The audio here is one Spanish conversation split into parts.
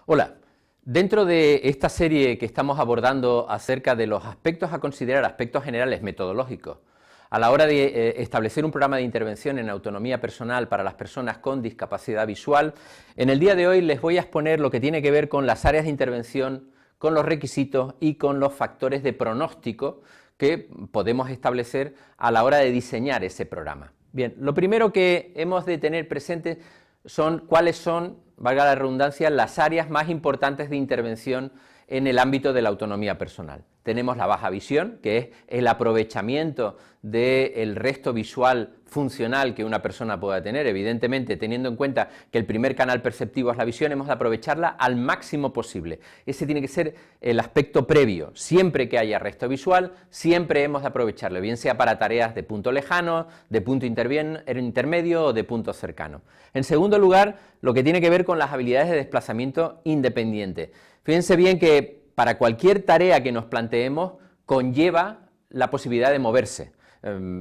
Hola, dentro de esta serie que estamos abordando acerca de los aspectos a considerar, aspectos generales metodológicos, a la hora de establecer un programa de intervención en autonomía personal para las personas con discapacidad visual, en el día de hoy les voy a exponer lo que tiene que ver con las áreas de intervención, con los requisitos y con los factores de pronóstico que podemos establecer a la hora de diseñar ese programa. Bien, lo primero que hemos de tener presente son cuáles son, valga la redundancia, las áreas más importantes de intervención en el ámbito de la autonomía personal. Tenemos la baja visión, que es el aprovechamiento del resto visual funcional que una persona pueda tener. Evidentemente, teniendo en cuenta que el primer canal perceptivo es la visión, hemos de aprovecharla al máximo posible. Ese tiene que ser el aspecto previo. Siempre que haya resto visual, siempre hemos de aprovecharlo, bien sea para tareas de punto lejano, de punto intermedio o de punto cercano. En segundo lugar, lo que tiene que ver con las habilidades de desplazamiento independiente. Fíjense bien que para cualquier tarea que nos planteemos conlleva la posibilidad de moverse.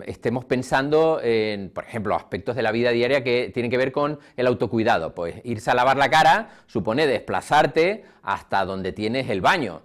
Estemos pensando en, por ejemplo, aspectos de la vida diaria que tienen que ver con el autocuidado. Pues irse a lavar la cara supone desplazarte hasta donde tienes el baño.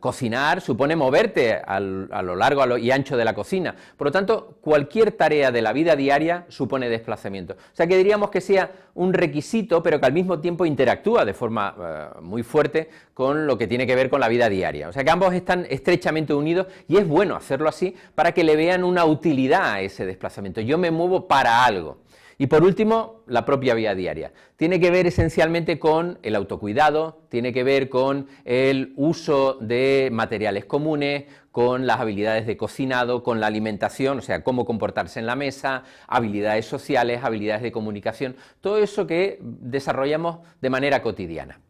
Cocinar supone moverte a lo largo y ancho de la cocina. Por lo tanto, cualquier tarea de la vida diaria supone desplazamiento. O sea que diríamos que sea un requisito, pero que al mismo tiempo interactúa de forma muy fuerte con lo que tiene que ver con la vida diaria. O sea que ambos están estrechamente unidos y es bueno hacerlo así para que le vean una utilidad a ese desplazamiento. Yo me muevo para algo. Y por último, la propia vida diaria. Tiene que ver esencialmente con el autocuidado, tiene que ver con el uso de materiales comunes, con las habilidades de cocinado, con la alimentación, o sea, cómo comportarse en la mesa, habilidades sociales, habilidades de comunicación, todo eso que desarrollamos de manera cotidiana.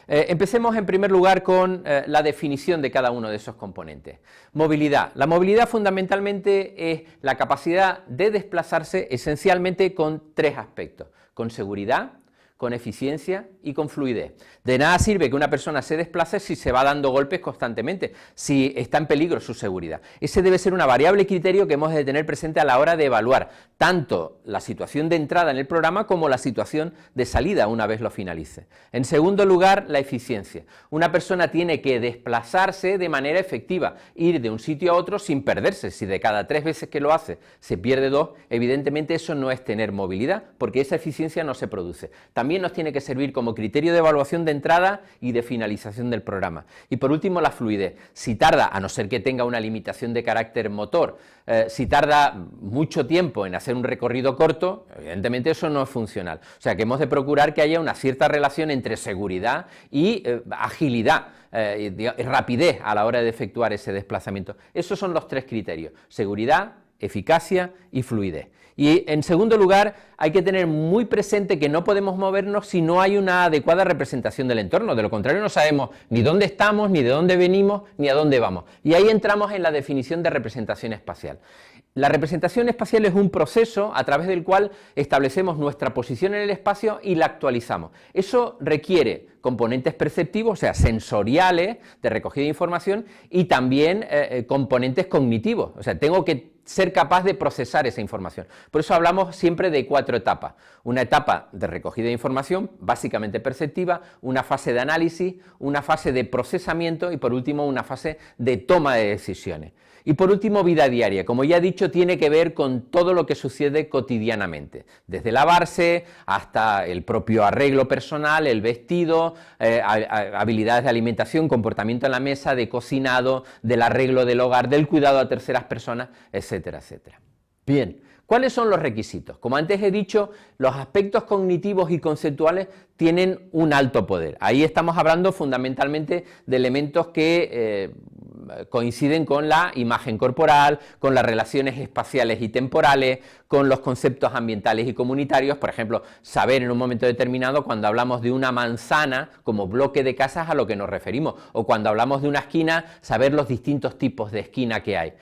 Empecemos en primer lugar con la definición de cada uno de esos componentes. Movilidad. La movilidad fundamentalmente es la capacidad de desplazarse esencialmente con tres aspectos: con seguridad, con eficiencia y con fluidez. De nada sirve que una persona se desplace si se va dando golpes constantemente, si está en peligro su seguridad. Ese debe ser una variable criterio que hemos de tener presente a la hora de evaluar tanto la situación de entrada en el programa como la situación de salida una vez lo finalice. En segundo lugar, la eficiencia. Una persona tiene que desplazarse de manera efectiva, ir de un sitio a otro sin perderse. Si de cada 3 veces que lo hace se pierde 2, evidentemente eso no es tener movilidad, porque esa eficiencia no se produce. También nos tiene que servir como criterio de evaluación de entrada y de finalización del programa. Y por último, la fluidez. Si tarda, a no ser que tenga una limitación de carácter motor, si tarda mucho tiempo en hacer un recorrido corto, evidentemente eso no es funcional. O sea que hemos de procurar que haya una cierta relación entre seguridad y agilidad, y rapidez a la hora de efectuar ese desplazamiento. Esos son los 3 criterios: seguridad, eficacia y fluidez. Y en segundo lugar, hay que tener muy presente que no podemos movernos si no hay una adecuada representación del entorno. De lo contrario, no sabemos ni dónde estamos, ni de dónde venimos, ni a dónde vamos. Y ahí entramos en la definición de representación espacial. La representación espacial es un proceso a través del cual establecemos nuestra posición en el espacio y la actualizamos. Eso requiere componentes perceptivos, o sea, sensoriales, de recogida de información, y también componentes cognitivos, o sea, tengo que ser capaz de procesar esa información. Por eso hablamos siempre de 4 etapas. Una etapa de recogida de información, básicamente perceptiva, una fase de análisis, una fase de procesamiento y por último una fase de toma de decisiones. Y por último, vida diaria. Como ya he dicho, tiene que ver con todo lo que sucede cotidianamente, desde lavarse hasta el propio arreglo personal, el vestido, habilidades de alimentación, comportamiento en la mesa, de cocinado, del arreglo del hogar, del cuidado a terceras personas, etcétera, etcétera. Bien, ¿cuáles son los requisitos? Como antes he dicho, los aspectos cognitivos y conceptuales tienen un alto poder. Ahí estamos hablando fundamentalmente de elementos que coinciden con la imagen corporal, con las relaciones espaciales y temporales, con los conceptos ambientales y comunitarios. Por ejemplo, saber en un momento determinado, cuando hablamos de una manzana como bloque de casas, a lo que nos referimos, o cuando hablamos de una esquina, saber los distintos tipos de esquina que hay.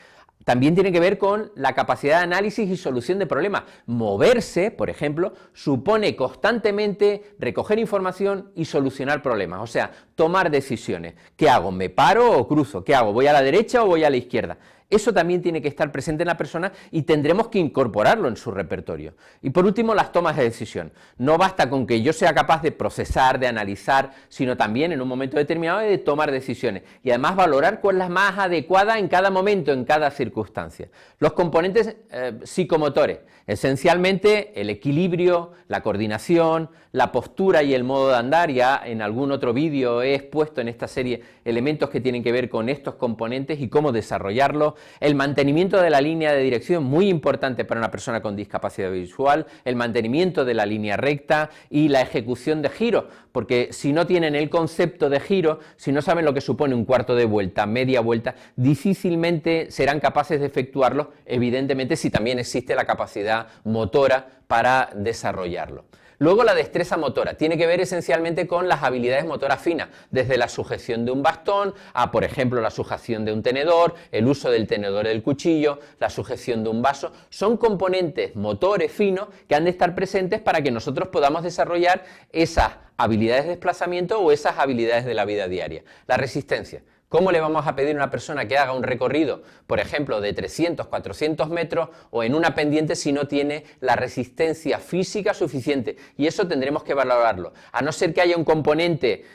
También tiene que ver con la capacidad de análisis y solución de problemas. Moverse, por ejemplo, supone constantemente recoger información y solucionar problemas, o sea, tomar decisiones. ¿Qué hago? ¿Me paro o cruzo? ¿Qué hago? ¿Voy a la derecha o voy a la izquierda? Eso también tiene que estar presente en la persona y tendremos que incorporarlo en su repertorio. Y por último, las tomas de decisión. No basta con que yo sea capaz de procesar, de analizar, sino también en un momento determinado de tomar decisiones y además valorar cuál es la más adecuada en cada momento, en cada circunstancia. Los componentes psicomotores, esencialmente el equilibrio, la coordinación, la postura y el modo de andar. Ya en algún otro vídeo he expuesto en esta serie elementos que tienen que ver con estos componentes y cómo desarrollarlos. El mantenimiento de la línea de dirección, muy importante para una persona con discapacidad visual, el mantenimiento de la línea recta y la ejecución de giros, porque si no tienen el concepto de giro, si no saben lo que supone un cuarto de vuelta, media vuelta, difícilmente serán capaces de efectuarlo, evidentemente si también existe la capacidad motora para desarrollarlo. Luego la destreza motora tiene que ver esencialmente con las habilidades motoras finas, desde la sujeción de un bastón a, por ejemplo, la sujeción de un tenedor, el uso del tenedor y del cuchillo, la sujeción de un vaso. Son componentes motores finos que han de estar presentes para que nosotros podamos desarrollar esas habilidades de desplazamiento o esas habilidades de la vida diaria. La resistencia. ¿Cómo le vamos a pedir a una persona que haga un recorrido, por ejemplo, de 300, 400 metros o en una pendiente si no tiene la resistencia física suficiente? Y eso tendremos que valorarlo. A no ser que haya un componente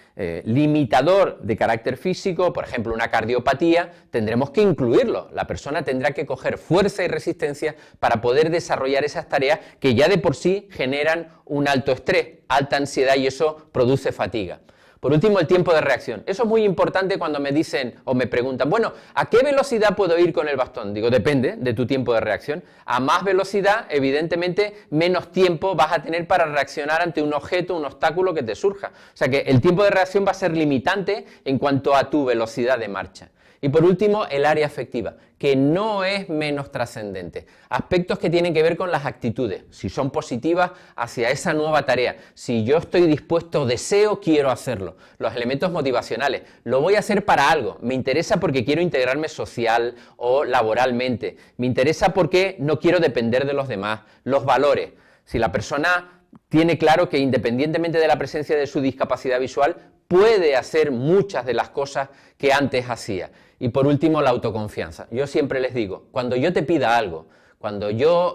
limitador de carácter físico, por ejemplo, una cardiopatía, tendremos que incluirlo. La persona tendrá que coger fuerza y resistencia para poder desarrollar esas tareas que ya de por sí generan un alto estrés, alta ansiedad y eso produce fatiga. Por último, el tiempo de reacción. Eso es muy importante cuando me dicen o me preguntan, bueno, ¿a qué velocidad puedo ir con el bastón? Digo, depende de tu tiempo de reacción. A más velocidad, evidentemente, menos tiempo vas a tener para reaccionar ante un objeto, un obstáculo que te surja. O sea que el tiempo de reacción va a ser limitante en cuanto a tu velocidad de marcha. Y por último, el área afectiva, que no es menos trascendente. Aspectos que tienen que ver con las actitudes, si son positivas hacia esa nueva tarea, si yo estoy dispuesto, deseo, quiero hacerlo. Los elementos motivacionales, lo voy a hacer para algo, me interesa porque quiero integrarme social o laboralmente, me interesa porque no quiero depender de los demás. Los valores, si la persona tiene claro que independientemente de la presencia de su discapacidad visual, puede hacer muchas de las cosas que antes hacía. Y por último, la autoconfianza. Yo siempre les digo, cuando yo te pida algo, cuando yo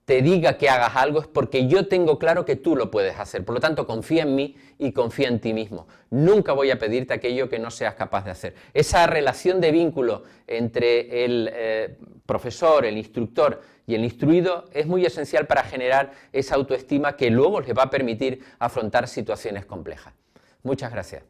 te diga que hagas algo, es porque yo tengo claro que tú lo puedes hacer. Por lo tanto, confía en mí y confía en ti mismo. Nunca voy a pedirte aquello que no seas capaz de hacer. Esa relación de vínculo entre el profesor, el instructor y el instruido es muy esencial para generar esa autoestima que luego les va a permitir afrontar situaciones complejas. Muchas gracias.